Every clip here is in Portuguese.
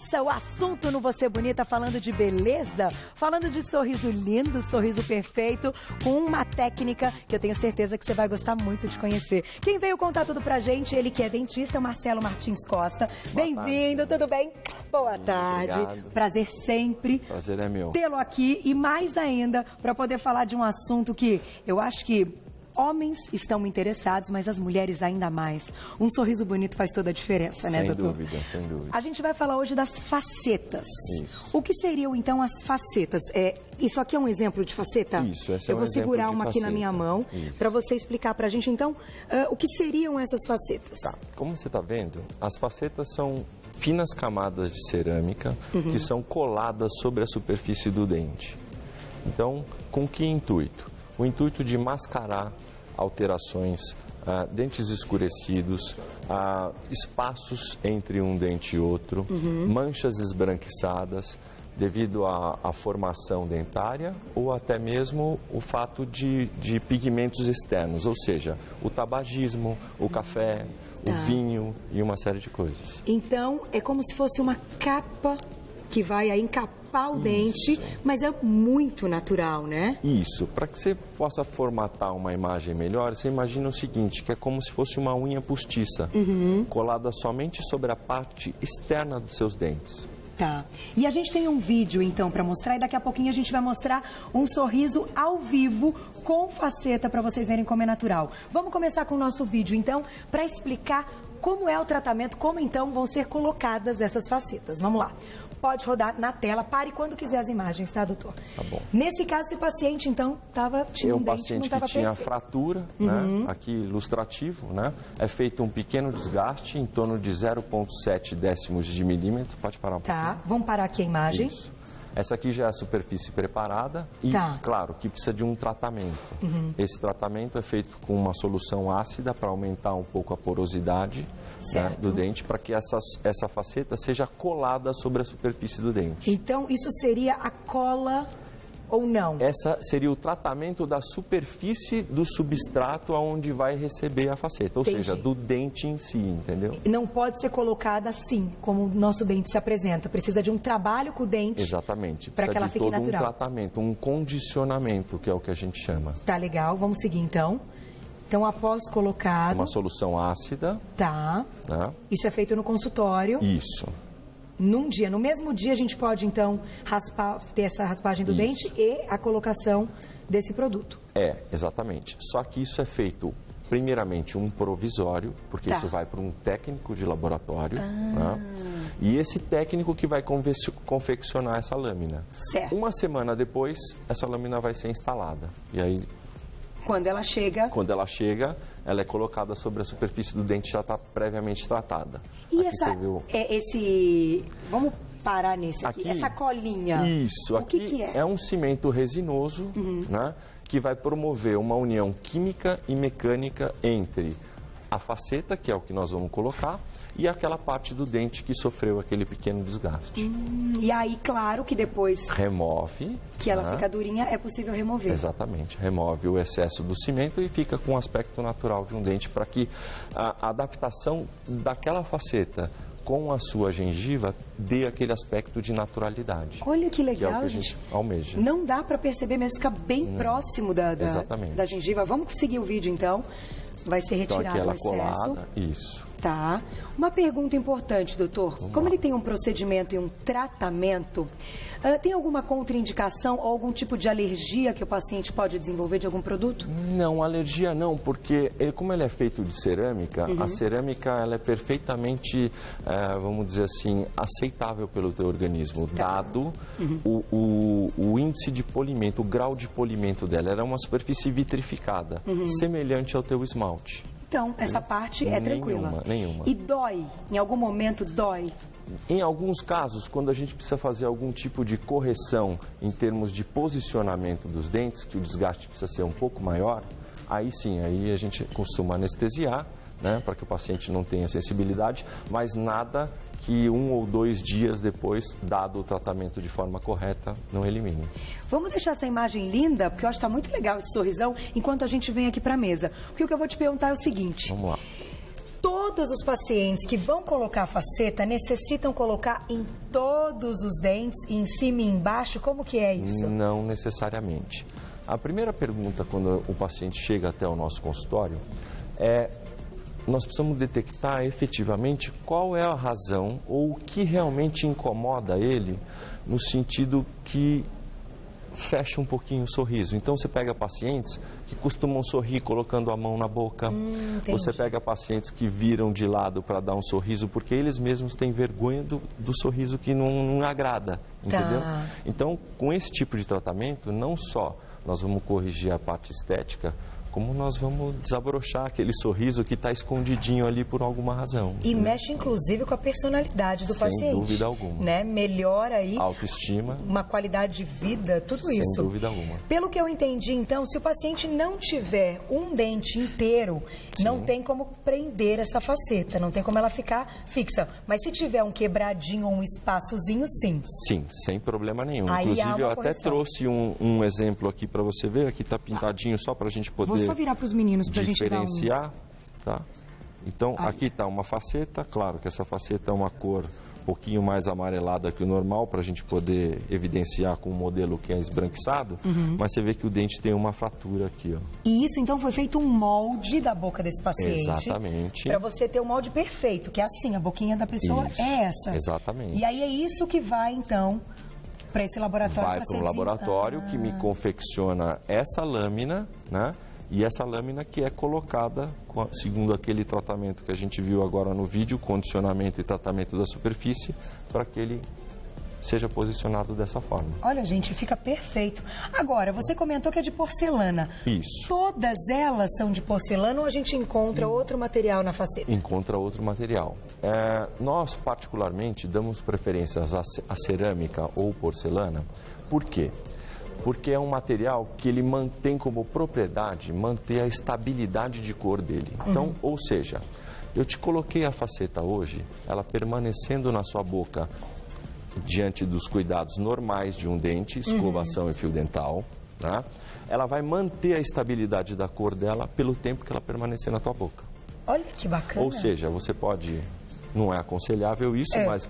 Começa o assunto no Você Bonita falando de beleza, falando de sorriso lindo, sorriso perfeito, com uma técnica que eu tenho certeza que você vai gostar muito de conhecer. Quem veio contar tudo pra gente, ele que é dentista, Marcelo Martins Costa. Bem-vindo, tudo bem? Boa tarde. Obrigado. Prazer sempre. Prazer é meu. Tê-lo aqui e mais ainda para poder falar de um assunto que eu acho que homens estão interessados, mas as mulheres ainda mais. Um sorriso bonito faz toda a diferença, né, doutor? Sem dúvida, sem dúvida. A gente vai falar hoje das facetas. Isso. O que seriam, então, as facetas? Isso aqui é um exemplo de faceta? Isso, esse é um Eu vou exemplo segurar de uma aqui na faceta. minha mão, para você explicar para a gente, então, o que seriam essas facetas? Tá. Como você está vendo, as facetas são finas camadas de cerâmica que são coladas sobre a superfície do dente. Então, com que intuito? O intuito de mascarar alterações, dentes escurecidos, espaços entre um dente e outro, manchas esbranquiçadas devido à formação dentária ou até mesmo o fato de pigmentos externos, ou seja, o tabagismo, o café, o vinho e uma série de coisas. Então, é como se fosse uma capa que vai aí encapar o dente, mas é muito natural, né? Isso. Para que você possa formatar uma imagem melhor, você imagina o seguinte, que é como se fosse uma unha postiça, colada somente sobre a parte externa dos seus dentes. Tá. E a gente tem um vídeo, então, para mostrar, e daqui a pouquinho a gente vai mostrar um sorriso ao vivo com faceta para vocês verem como é natural. Vamos começar com o nosso vídeo, então, para explicar como é o tratamento, como, então, vão ser colocadas essas facetas. Vamos lá. Pode rodar na tela, pare quando quiser as imagens, tá, doutor? Tá bom. Nesse caso, esse paciente, então, tinha um dente que não paciente estava que tinha perfeito. fratura, né, aqui ilustrativo, né, é feito um pequeno desgaste em torno de 0,7 décimos de milímetro. Pode parar um pouquinho. Tá, vamos parar aqui a imagem. Isso. Essa aqui já é a superfície preparada e, claro, que precisa de um tratamento. Esse tratamento é feito com uma solução ácida para aumentar um pouco a porosidade, né, do dente, para que essa faceta seja colada sobre a superfície do dente. Então, isso seria a cola ou não? Essa seria o tratamento da superfície do substrato aonde vai receber a faceta, ou seja, do dente em si, entendeu? Não pode ser colocada assim, como o nosso dente se apresenta. Precisa de um trabalho com o dente. Exatamente. Para que ela fique natural. Um tratamento, um condicionamento, que é o que a gente chama. Tá legal, vamos seguir então. Então, após colocado... Uma solução ácida. Tá. Né? Isso é feito no consultório. Isso. No mesmo dia a gente pode, então, ter essa raspagem do dente e a colocação desse produto. Exatamente. Só que isso é feito, primeiramente, um provisório, porque isso vai para um técnico de laboratório, né? E esse técnico que vai confeccionar essa lâmina. Certo. Uma semana depois, essa lâmina vai ser instalada. E aí... Quando ela chega, ela é colocada sobre a superfície do dente, já está previamente tratada. E aqui vamos parar nesse aqui. Essa colinha. Isso, o que é? É um cimento resinoso, né, que vai promover uma união química e mecânica entre a faceta, que é o que nós vamos colocar, e aquela parte do dente que sofreu aquele pequeno desgaste. E aí, claro que depois... Remove. Que ela fica durinha, é possível remover. Exatamente. Remove o excesso do cimento e fica com o aspecto natural de um dente, para que a adaptação daquela faceta com a sua gengiva dê aquele aspecto de naturalidade. Olha que legal, que é o que a gente almeja. Não dá para perceber mesmo, fica bem próximo da gengiva. Vamos seguir o vídeo, então. Vai ser retirado o excesso. Colada, isso. Tá. Uma pergunta importante, doutor. Como ele tem um procedimento e um tratamento, tem alguma contraindicação ou algum tipo de alergia que o paciente pode desenvolver de algum produto? Não, alergia não, porque como ele é feito de cerâmica, a cerâmica ela é perfeitamente, vamos dizer assim, aceitável pelo teu organismo, dado o índice de polimento, o grau de polimento dela. Ela é uma superfície vitrificada, semelhante ao teu esmalte. Então, essa parte é tranquila. Nenhuma. E dói? Em algum momento dói? Em alguns casos, quando a gente precisa fazer algum tipo de correção em termos de posicionamento dos dentes, que o desgaste precisa ser um pouco maior, aí sim, aí a gente costuma anestesiar, né, para que o paciente não tenha sensibilidade, mas nada que 1 ou 2 dias depois, dado o tratamento de forma correta, não elimine. Vamos deixar essa imagem linda, porque eu acho que está muito legal esse sorrisão, enquanto a gente vem aqui para a mesa. Porque o que eu vou te perguntar é o seguinte. Vamos lá. Todos os pacientes que vão colocar a faceta necessitam colocar em todos os dentes, em cima e embaixo? Como que é isso? Não necessariamente. A primeira pergunta quando o paciente chega até o nosso consultório é: nós precisamos detectar efetivamente qual é a razão ou o que realmente incomoda ele, no sentido que fecha um pouquinho o sorriso. Então, você pega pacientes que costumam sorrir colocando a mão na boca. Você pega pacientes que viram de lado para dar um sorriso porque eles mesmos têm vergonha do sorriso que não agrada, entendeu? Então, com esse tipo de tratamento, não só nós vamos corrigir a parte estética, como nós vamos desabrochar aquele sorriso que está escondidinho ali por alguma razão. E mexe, inclusive, com a personalidade do paciente. Sem dúvida alguma. Né? Melhora aí... autoestima. Uma qualidade de vida, tudo isso. Sem dúvida alguma. Pelo que eu entendi, então, se o paciente não tiver um dente inteiro, não tem como prender essa faceta, não tem como ela ficar fixa. Mas se tiver um quebradinho ou um espaçozinho, sim. Sim, sem problema nenhum. Aí inclusive, eu até trouxe um exemplo aqui para você ver. Aqui está pintadinho só para a gente poder... Vou só virar para os meninos para a gente dar diferenciar, tá? Então, aqui está uma faceta, claro que essa faceta é uma cor um pouquinho mais amarelada que o normal, para a gente poder evidenciar com o modelo que é esbranquiçado, mas você vê que o dente tem uma fratura aqui, ó. E isso, então, foi feito um molde da boca desse paciente. Exatamente. Para você ter o molde perfeito, que é assim, a boquinha da pessoa Isso, é essa. Exatamente. E aí é isso que vai, então... para esse laboratório. Vai para um laboratório que me confecciona essa lâmina, né? E essa lâmina que é colocada, segundo aquele tratamento que a gente viu agora no vídeo, condicionamento e tratamento da superfície, para que ele seja posicionado dessa forma. Olha, gente, fica perfeito. Agora, você comentou que é de porcelana. Isso. Todas elas são de porcelana ou a gente encontra outro material na faceta? Encontra outro material. Nós, particularmente, damos preferências à cerâmica ou porcelana. Por quê? Porque é um material que ele mantém como propriedade manter a estabilidade de cor dele. Então, ou seja, eu te coloquei a faceta hoje, ela permanecendo na sua boca diante dos cuidados normais de um dente, escovação e fio dental, né? Ela vai manter a estabilidade da cor dela pelo tempo que ela permanecer na tua boca. Olha que bacana. Ou seja, você pode, não é aconselhável isso, mas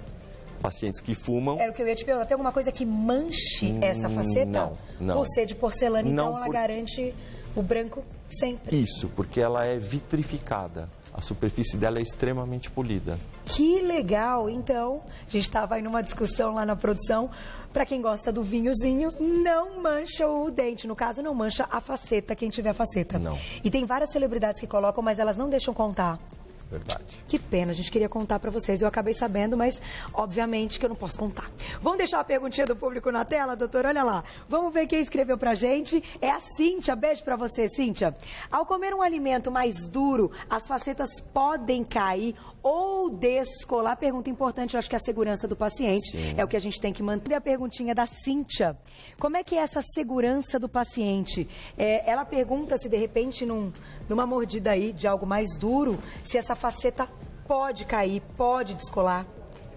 pacientes que fumam... Era o que eu ia te perguntar, tem alguma coisa que manche essa faceta? Não. Por ser de porcelana, então Não, ela garante o branco sempre. Isso, porque ela é vitrificada. A superfície dela é extremamente polida. Que legal! Então, a gente estava aí numa discussão lá na produção. Para quem gosta do vinhozinho, não mancha o dente. No caso, não mancha a faceta, quem tiver faceta. Não. E tem várias celebridades que colocam, mas elas não deixam contar. Verdade. Que pena, a gente queria contar para vocês. Eu acabei sabendo, mas obviamente que eu não posso contar. Vamos deixar a perguntinha do público na tela, doutor? Olha lá. Vamos ver quem escreveu pra gente. É a Cíntia. Beijo pra você, Cíntia. Ao comer um alimento mais duro, as facetas podem cair ou descolar. Pergunta importante, eu acho que é a segurança do paciente. Sim. É o que a gente tem que manter. A perguntinha da Cíntia. Como é que é essa segurança do paciente? Ela pergunta se de repente numa mordida aí de algo mais duro, se essa faceta pode cair, pode descolar?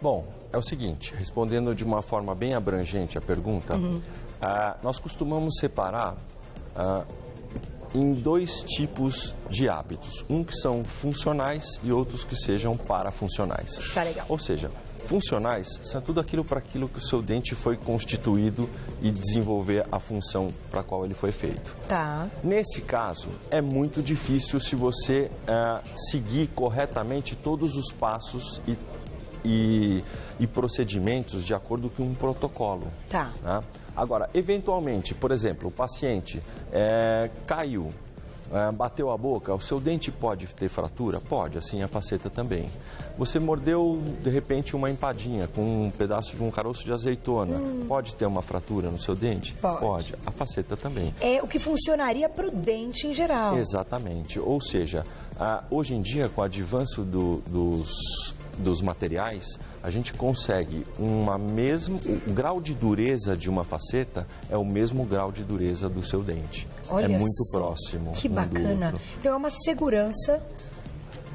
Bom, é o seguinte, respondendo de uma forma bem abrangente a pergunta, nós costumamos separar em dois tipos de hábitos. Um que são funcionais e outros que sejam parafuncionais. Tá legal. Ou seja, funcionais são tudo aquilo para aquilo que o seu dente foi constituído e desenvolver a função para a qual ele foi feito. Tá. Nesse caso, é muito difícil se você seguir corretamente todos os passos e procedimentos de acordo com um protocolo. Tá. Né? Agora, eventualmente, por exemplo, o paciente caiu, bateu a boca, o seu dente pode ter fratura? Pode, assim a faceta também. Você mordeu, de repente, uma empadinha com um pedaço de um caroço de azeitona. Pode ter uma fratura no seu dente? Pode. A faceta também. É o que funcionaria para o dente em geral. Exatamente. Ou seja, hoje em dia, com o avanço dos materiais, a gente consegue o grau de dureza de uma faceta é o mesmo grau de dureza do seu dente. Olha, é muito próximo. Que um bacana. do outro. Então é uma segurança,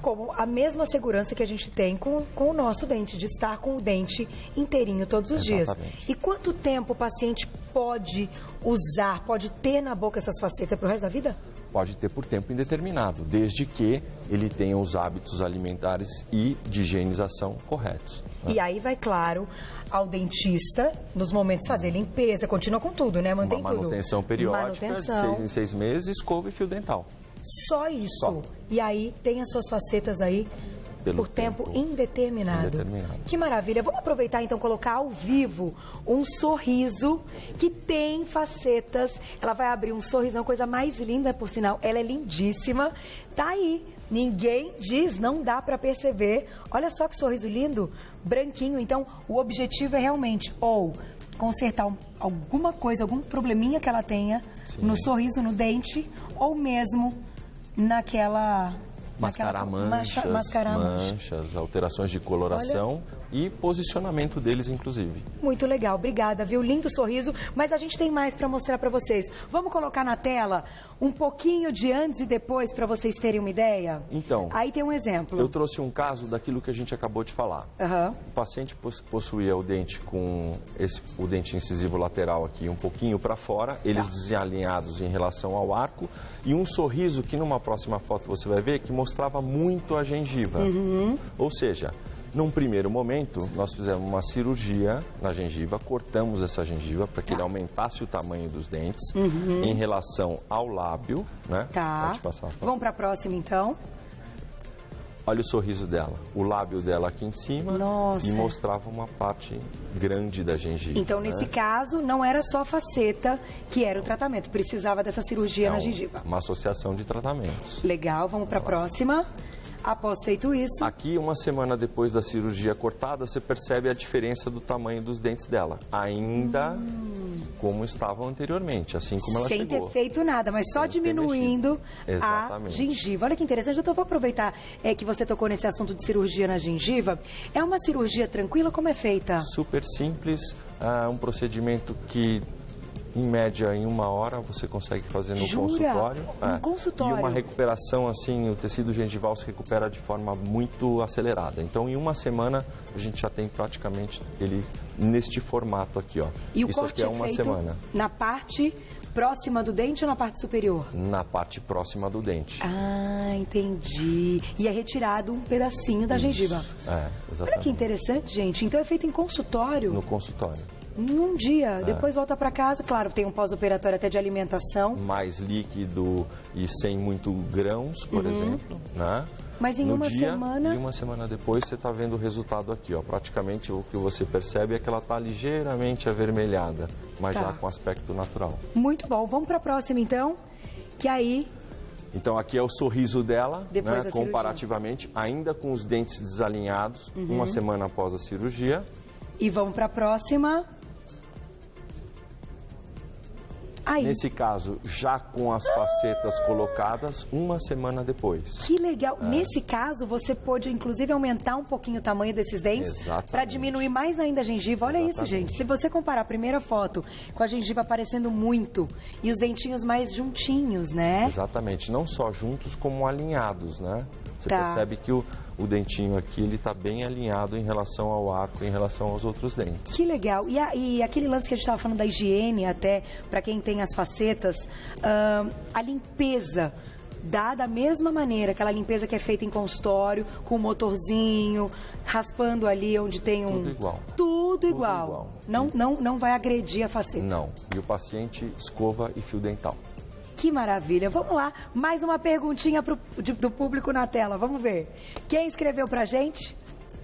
como a mesma segurança que a gente tem com o nosso dente, de estar com o dente inteirinho todos os dias. E quanto tempo o paciente pode usar, pode ter na boca essas facetas? É pro resto da vida? pode ter por tempo indeterminado, desde que ele tenha os hábitos alimentares e de higienização corretos. Né? E aí vai, claro, ao dentista, nos momentos fazer limpeza, continua com tudo, né? Mantém uma manutenção tudo. periódica, Manutenção. de 6 em 6 meses, escova e fio dental. Só isso. Só. E aí tem as suas facetas aí por tempo indeterminado. Que maravilha. Vamos aproveitar então colocar ao vivo um sorriso que tem facetas. Ela vai abrir um sorrisão, coisa mais linda, por sinal. Ela é lindíssima. Tá aí. Ninguém diz, não dá pra perceber. Olha só que sorriso lindo, branquinho. Então, o objetivo é realmente ou consertar alguma coisa, algum probleminha que ela tenha no sorriso, no dente, ou mesmo naquela... Mascarar manchas, alterações de coloração e posicionamento deles, inclusive. Muito legal, obrigada, viu? Lindo sorriso, mas a gente tem mais para mostrar para vocês. Vamos colocar na tela um pouquinho de antes e depois para vocês terem uma ideia? Então, aí tem um exemplo. Eu trouxe um caso daquilo que a gente acabou de falar. O paciente possuía o dente com o dente incisivo lateral aqui um pouquinho para fora, eles desalinhados em relação ao arco, e um sorriso que numa próxima foto você vai ver que mostrava muito a gengiva. Ou seja, num primeiro momento, nós fizemos uma cirurgia na gengiva, cortamos essa gengiva para que ele aumentasse o tamanho dos dentes em relação ao lábio, né? Pode passar a foto. Vamos para a próxima, então. Olha o sorriso dela, o lábio dela aqui em cima e mostrava uma parte grande da gengiva. Então, nesse caso, não era só a faceta que era o tratamento, precisava dessa cirurgia na gengiva. Uma associação de tratamentos. Legal, vamos para a próxima. Após feito isso... Aqui, uma semana depois da cirurgia cortada, você percebe a diferença do tamanho dos dentes dela. Ainda como estavam anteriormente, assim como ela chegou. Sem ter feito nada, mas só diminuindo a gengiva. Olha que interessante, doutor, vou aproveitar que você tocou nesse assunto de cirurgia na gengiva. É uma cirurgia tranquila? Como é feita? Super simples, um procedimento que... Em média, em 1 hora, você consegue fazer no consultório. No consultório? E uma recuperação, assim, o tecido gengival se recupera de forma muito acelerada. Então, em 1 semana, a gente já tem praticamente ele neste formato aqui, ó. E o Isso corte aqui é 1 semana. Na parte próxima do dente ou na parte superior? Na parte próxima do dente. Ah, entendi. E é retirado um pedacinho da gengiva. Exatamente. Olha que interessante, gente. Então, é feito em consultório? No consultório. Em um dia, depois volta para casa, claro, tem um pós-operatório até de alimentação. Mais líquido e sem muito grãos, por exemplo, né? Mas em uma semana... E 1 semana depois você está vendo o resultado aqui, ó. Praticamente o que você percebe é que ela está ligeiramente avermelhada, mas já com aspecto natural. Muito bom, vamos para a próxima então, que aí... Então aqui é o sorriso dela, né, comparativamente, ainda com os dentes desalinhados, 1 semana após a cirurgia. E vamos para a próxima... Aí. Nesse caso, já com as facetas colocadas, 1 semana depois. Que legal. Nesse caso, você pôde, inclusive, aumentar um pouquinho o tamanho desses dentes para diminuir mais ainda a gengiva. Olha isso, gente. Se você comparar a primeira foto com a gengiva aparecendo muito e os dentinhos mais juntinhos, né? Exatamente. Não só juntos, como alinhados, né? Você percebe que o dentinho aqui, ele está bem alinhado em relação ao arco, em relação aos outros dentes. Que legal. E aquele lance que a gente estava falando da higiene, até para quem tem as facetas, a limpeza dá da mesma maneira, aquela limpeza que é feita em consultório, com o motorzinho, raspando ali onde tem um... Tudo igual. Tudo igual. Não vai agredir a faceta. Não. E o paciente escova e fio dental. Que maravilha. Vamos lá, mais uma perguntinha do público na tela, vamos ver. Quem escreveu pra gente?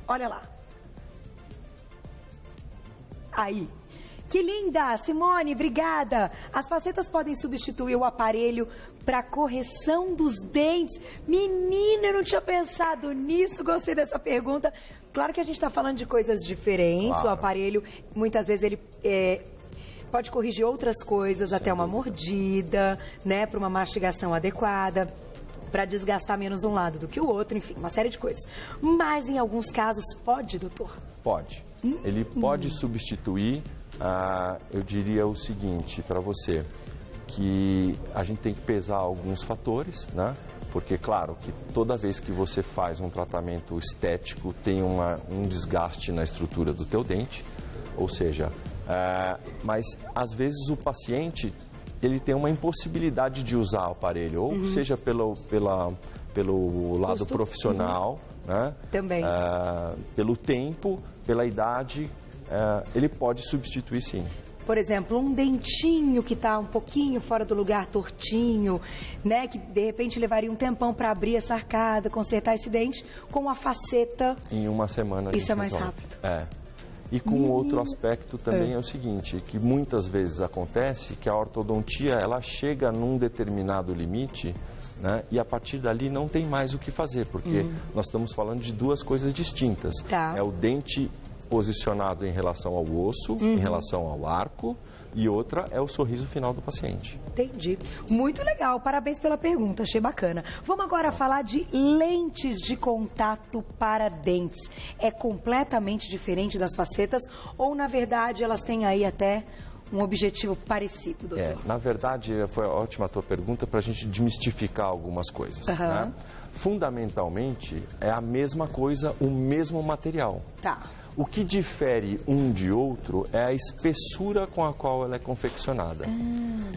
Olha lá. Aí. Que linda! Simone, obrigada! As facetas podem substituir o aparelho para correção dos dentes? Menina, eu não tinha pensado nisso, gostei dessa pergunta. Claro que a gente está falando de coisas diferentes, o aparelho, muitas vezes ele... pode corrigir outras coisas, até uma mordida, né, para uma mastigação adequada, para desgastar menos um lado do que o outro, enfim, uma série de coisas. Mas em alguns casos pode, doutor? Pode. Ele pode substituir, eu diria o seguinte para você, que a gente tem que pesar alguns fatores, né? Porque, claro, que toda vez que você faz um tratamento estético, tem um desgaste na estrutura do teu dente, ou seja... mas, às vezes, o paciente ele tem uma impossibilidade de usar o aparelho, ou seja pelo lado profissional, né? Também. Pelo tempo, pela idade, ele pode substituir sim. Por exemplo, um dentinho que está um pouquinho fora do lugar, tortinho, né? Que de repente levaria um tempão para abrir essa arcada, consertar esse dente, com a faceta. Em uma semana a gente Isso é mais resolve. rápido. E com outro aspecto também é o seguinte, que muitas vezes acontece que a ortodontia ela chega num determinado limite, né, e a partir dali não tem mais o que fazer, porque nós estamos falando de duas coisas distintas. Tá. É o dente posicionado em relação ao osso, em relação ao arco, e outra é o sorriso final do paciente. Entendi. Muito legal. Parabéns pela pergunta. Achei bacana. Vamos agora falar de lentes de contato para dentes. É completamente diferente das facetas ou, na verdade, elas têm aí até um objetivo parecido, doutor? Na verdade, foi ótima a tua pergunta para a gente desmistificar algumas coisas. Né? Fundamentalmente, é a mesma coisa, o mesmo material. Tá. O que difere um de outro é a espessura com a qual ela é confeccionada.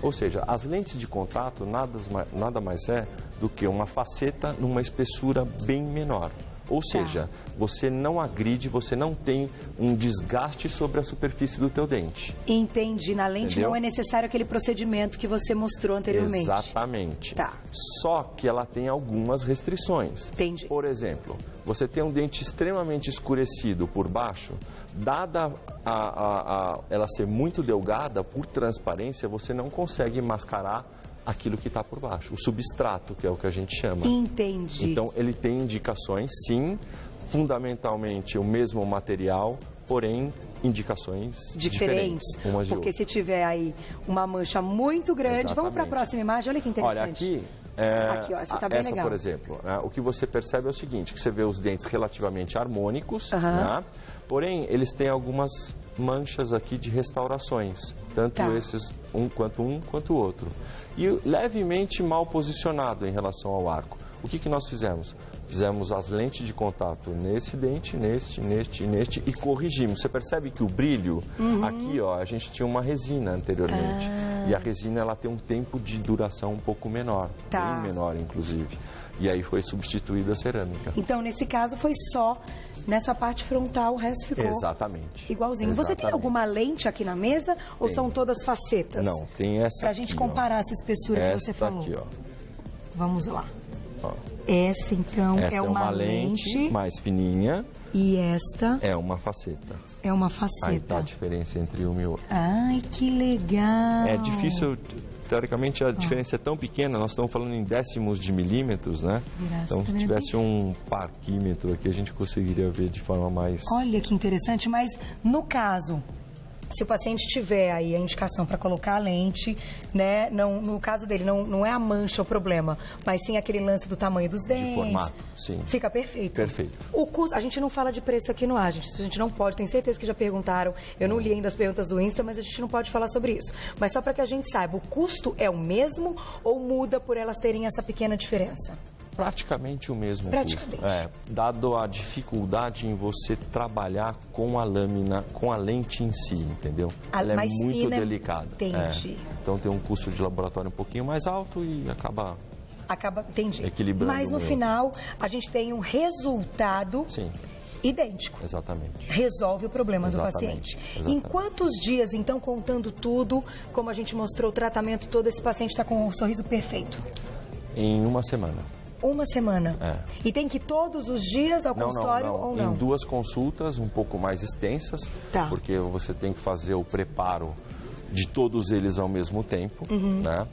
Ou seja, as lentes de contato nada mais é do que uma faceta numa espessura bem menor. Ou seja, você não agride, você não tem um desgaste sobre a superfície do teu dente. Entendi. Na lente Entendeu? não é necessário aquele procedimento que você mostrou anteriormente. Exatamente. Tá. Só que ela tem algumas restrições. Entendi. Por exemplo, você tem um dente extremamente escurecido por baixo, dada ela ser muito delgada, por transparência, você não consegue mascarar aquilo que está por baixo, o substrato, que é o que a gente chama. Entendi. Então, ele tem indicações, sim, fundamentalmente o mesmo material, porém, indicações diferentes umas de Porque outras. se tiver aí uma mancha muito grande, vamos para a próxima imagem, olha que interessante. Olha, aqui, aqui ó, essa tá bem legal. por exemplo, né, o que você percebe é o seguinte, que você vê os dentes relativamente harmônicos, né, porém, eles têm algumas manchas aqui de restaurações, tanto esses, um quanto o outro. E levemente mal posicionado em relação ao arco. O que nós fizemos? Fizemos as lentes de contato nesse dente, neste e corrigimos. Você percebe que o brilho, aqui ó, a gente tinha uma resina anteriormente. E a resina ela tem um tempo de duração um pouco menor, bem menor inclusive. E aí foi substituída a cerâmica. Então, nesse caso, foi só nessa parte frontal, o resto ficou exatamente igualzinho. Exatamente. Você tem alguma lente aqui na mesa ou são todas facetas? Não, tem essa Pra gente comparar essa espessura que você falou. Aqui, ó. Vamos lá. Ó. Essa, então, Essa é uma lente mais fininha. E esta é uma faceta. É uma faceta. Aí tá a diferença entre uma e outra. Ai, que legal. É difícil, teoricamente a diferença é tão pequena, nós estamos falando em décimos de milímetros, né? Então, se tivesse um parquímetro aqui, a gente conseguiria ver de forma mais... Olha que interessante, mas no caso... Se o paciente tiver aí a indicação para colocar a lente, né? Não, no caso dele, não é a mancha o problema, mas sim aquele lance do tamanho dos dentes. De formato, sim. Fica perfeito. Perfeito. O custo, a gente não fala de preço aqui no ar, a gente não pode, tenho certeza que já perguntaram. Eu não li ainda as perguntas do Insta, mas a gente não pode falar sobre isso. Mas só para que a gente saiba, o custo é o mesmo ou muda por elas terem essa pequena diferença? Praticamente o mesmo custo. Dado a dificuldade em você trabalhar com a lâmina, com a lente em si, entendeu? Ela é muito fina, delicada. Entendi. Então tem um custo de laboratório um pouquinho mais alto e acaba entendi. Equilibrando. Mas no final, a gente tem um resultado idêntico. Exatamente. Resolve o problema do paciente. Em quantos dias, então, contando tudo, como a gente mostrou o tratamento todo, esse paciente está com um sorriso perfeito? Em uma semana. Uma semana. E tem que ir todos os dias ao consultório ou não? Em 2 consultas um pouco mais extensas, porque você tem que fazer o preparo de todos eles ao mesmo tempo, né?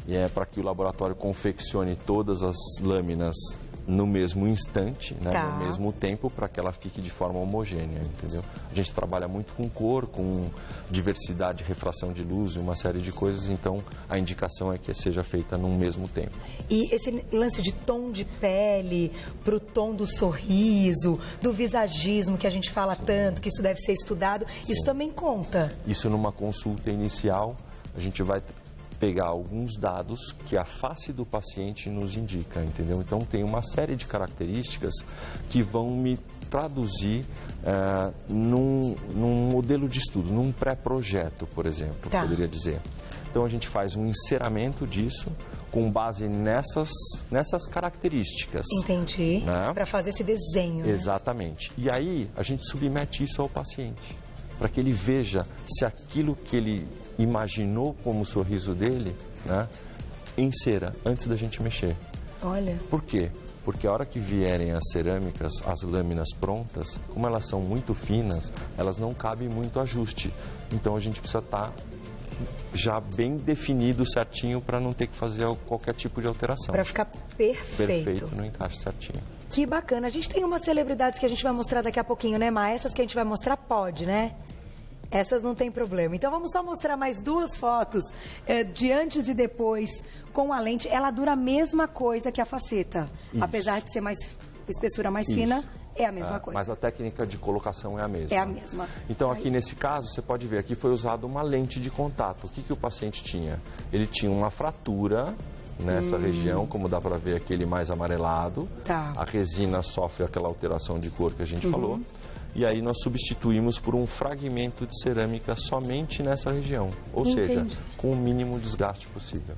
E é para que o laboratório confeccione todas as lâminas no mesmo instante, né? No mesmo tempo, para que ela fique de forma homogênea, entendeu? A gente trabalha muito com cor, com diversidade, refração de luz e uma série de coisas, então a indicação é que seja feita no mesmo tempo. E esse lance de tom de pele para o tom do sorriso, do visagismo que a gente fala tanto, que isso deve ser estudado, isso também conta? Isso numa consulta inicial, a gente vai pegar alguns dados que a face do paciente nos indica, entendeu? Então tem uma série de características que vão me traduzir num modelo de estudo, num pré-projeto, por exemplo, poderia dizer. Então a gente faz um enceramento disso com base nessas características. Entendi. Né? Para fazer esse desenho. Exatamente. E aí a gente submete isso ao paciente, para que ele veja se aquilo que ele imaginou como o sorriso dele, né, insera antes da gente mexer. Olha. Por quê? Porque a hora que vierem as cerâmicas, as lâminas prontas, como elas são muito finas, elas não cabem muito ajuste. Então a gente precisa estar já bem definido certinho para não ter que fazer qualquer tipo de alteração. Para ficar perfeito. Perfeito, no encaixe certinho. Que bacana. A gente tem umas celebridades que a gente vai mostrar daqui a pouquinho, né, Ma? Essas que a gente vai mostrar pode, né? Essas não tem problema. Então vamos só mostrar mais duas fotos de antes e depois com a lente. Ela dura a mesma coisa que a faceta. Isso. Apesar de ser mais espessura mais fina, é a mesma coisa. Mas a técnica de colocação é a mesma. É a mesma. Então aqui nesse caso, você pode ver, aqui foi usada uma lente de contato. O que o paciente tinha? Ele tinha uma fratura nessa região, como dá para ver aquele mais amarelado. Tá. A resina sofre aquela alteração de cor que a gente falou. E aí nós substituímos por um fragmento de cerâmica somente nessa região. Ou seja, com o mínimo desgaste possível.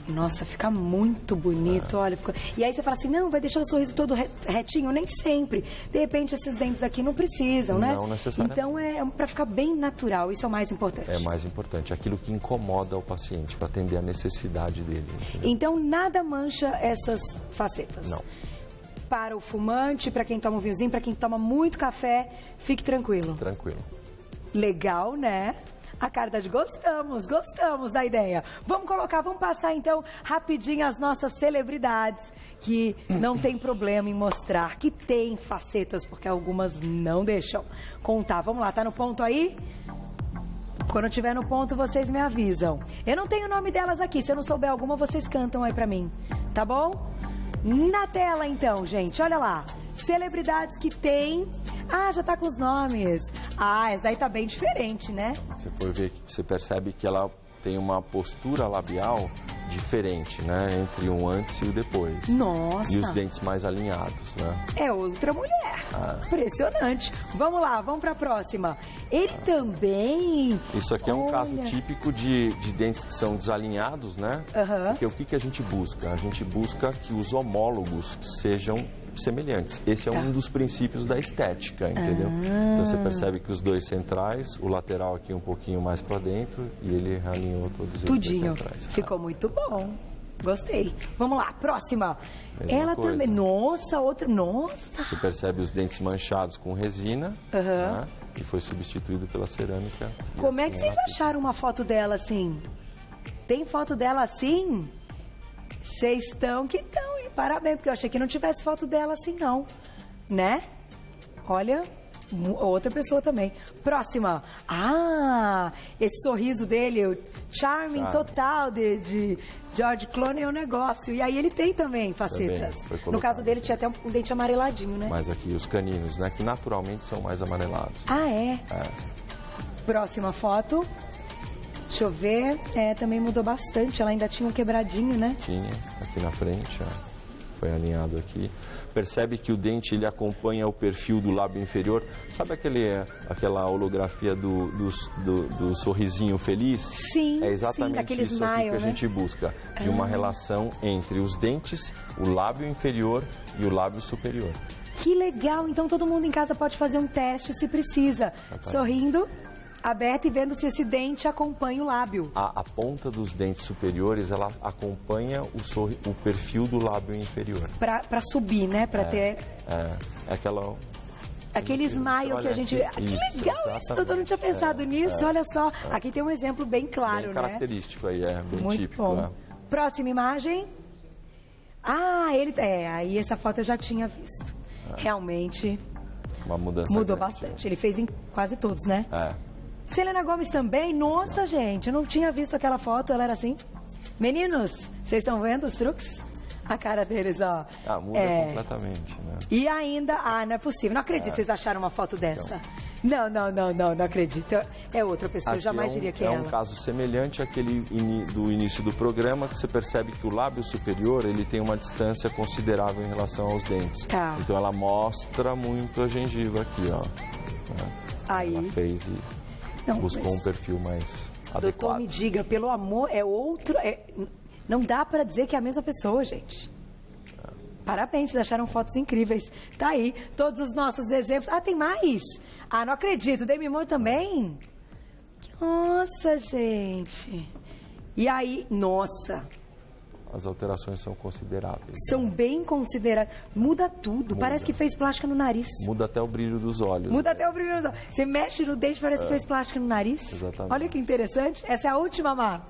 Nossa, fica muito bonito, olha. Fica... E aí você fala assim, não, vai deixar o sorriso todo retinho? Nem sempre. De repente, esses dentes aqui não precisam, né? Não necessariamente. Então, é para ficar bem natural, isso é o mais importante. É mais importante, aquilo que incomoda o paciente, para atender a necessidade dele. Entendeu? Então, nada mancha essas facetas? Não. Para o fumante, para quem toma um vinhozinho, para quem toma muito café, fique tranquilo. Tranquilo. Legal, né? A cara tá de gostamos da ideia. Vamos passar então rapidinho as nossas celebridades, que não tem problema em mostrar que tem facetas, porque algumas não deixam contar. Vamos lá, tá no ponto aí? Quando tiver no ponto, vocês me avisam. Eu não tenho o nome delas aqui, se eu não souber alguma, vocês cantam aí pra mim, tá bom? Na tela então, gente, olha lá. Celebridades que tem... Ah, já tá com os nomes. Ah, essa daí tá bem diferente, né? Você for ver, você percebe que ela tem uma postura labial diferente, né? Entre o antes e o depois. Nossa! E os dentes mais alinhados, né? É outra mulher. Impressionante. Vamos lá, vamos pra próxima. Ele também... Isso aqui é um caso típico de dentes que são desalinhados, né? Porque o que a gente busca? A gente busca que os homólogos sejam semelhantes. Esse é um dos princípios da estética, entendeu? Então você percebe que os dois centrais, o lateral aqui um pouquinho mais para dentro e ele alinhou todos eles tudinho. Centrais. Ficou muito bom. Gostei. Vamos lá, próxima. Mesma ela coisa. Também. Nossa, outra. Nossa. Você percebe os dentes manchados com resina, né? E foi substituído pela cerâmica. Como é que vocês acharam uma foto dela assim? Tem foto dela assim? Vocês estão que estão, hein? Parabéns, porque eu achei que não tivesse foto dela assim, não. Né? Olha, outra pessoa também. Próxima. Ah, esse sorriso dele, o charming total de George Clooney é um negócio. E aí ele tem também facetas. No caso dele tinha até um dente amareladinho, né? Mas aqui os caninos, né? Que naturalmente são mais amarelados. Ah, é? Próxima foto. Deixa eu ver. Também mudou bastante. Ela ainda tinha um quebradinho, né? Tinha, aqui na frente, foi alinhado aqui. Percebe que o dente ele acompanha o perfil do lábio inferior. Sabe aquela holografia do sorrisinho feliz? Sim, é exatamente sim, isso aqui que a gente busca. De uma relação entre os dentes, o lábio inferior e o lábio superior. Que legal! Então todo mundo em casa pode fazer um teste se precisa. Sorrindo, aberto e vendo se esse dente acompanha o lábio. A ponta dos dentes superiores, ela acompanha o perfil do lábio inferior. Pra subir, né? Pra ter... Aquele smile que a gente... Que legal isso! Eu não tinha pensado nisso. Olha só, aqui tem um exemplo bem claro, bem característico aí, bem muito típico. Bom. Próxima imagem. Ah, ele... aí essa foto eu já tinha visto. Realmente... Uma mudança mudou grande, bastante. Ele fez em quase todos, né? Selena Gomez também? Nossa, gente, eu não tinha visto aquela foto, ela era assim. Meninos, vocês estão vendo os truques? A cara deles, ó. Muda completamente, né? E ainda, não é possível, não acredito que vocês acharam uma foto dessa. Não acredito. É outra pessoa, eu jamais diria que é ela. É um caso semelhante àquele do início do programa, que você percebe que o lábio superior, ele tem uma distância considerável em relação aos dentes. Tá. Então ela mostra muito a gengiva aqui, ó. Aí. Ela fez e buscou um perfil mais adequado. Doutor, me diga, pelo amor, é outro... Não dá pra dizer que é a mesma pessoa, gente. Parabéns, vocês acharam fotos incríveis. Tá aí, todos os nossos exemplos. Ah, tem mais? Ah, não acredito. Demi Moore também? Nossa, gente. E aí, nossa. As alterações são consideráveis. São bem consideradas. Muda tudo. Parece que fez plástica no nariz. Muda até o brilho dos olhos. Muda até o brilho dos olhos. Você mexe no dente, parece que fez plástica no nariz. Exatamente. Olha que interessante. Essa é a última, Mar.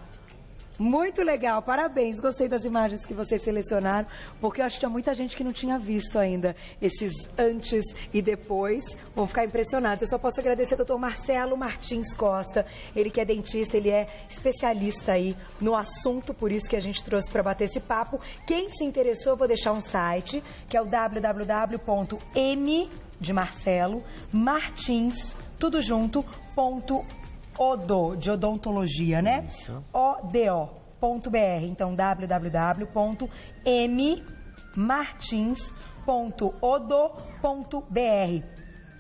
Muito legal, parabéns. Gostei das imagens que vocês selecionaram, porque eu acho que tinha muita gente que não tinha visto ainda esses antes e depois. Vão ficar impressionados. Eu só posso agradecer ao Dr. Marcelo Martins Costa, ele que é dentista, ele é especialista aí no assunto, por isso que a gente trouxe para bater esse papo. Quem se interessou, eu vou deixar um site, que é o www.m de Marcelo Martins, tudo junto, Odo, de odontologia, né? Isso. odo.br. Então, www.mmartins.odo.br.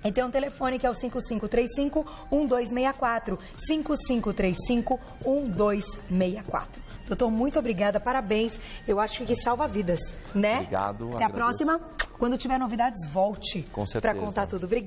E tem um telefone que é o 5535-1264. 5535-1264. Doutor, muito obrigada, parabéns. Eu acho que salva vidas, né? Obrigado. Até a próxima. Quando tiver novidades, volte Com certeza. para contar tudo. Obrigada.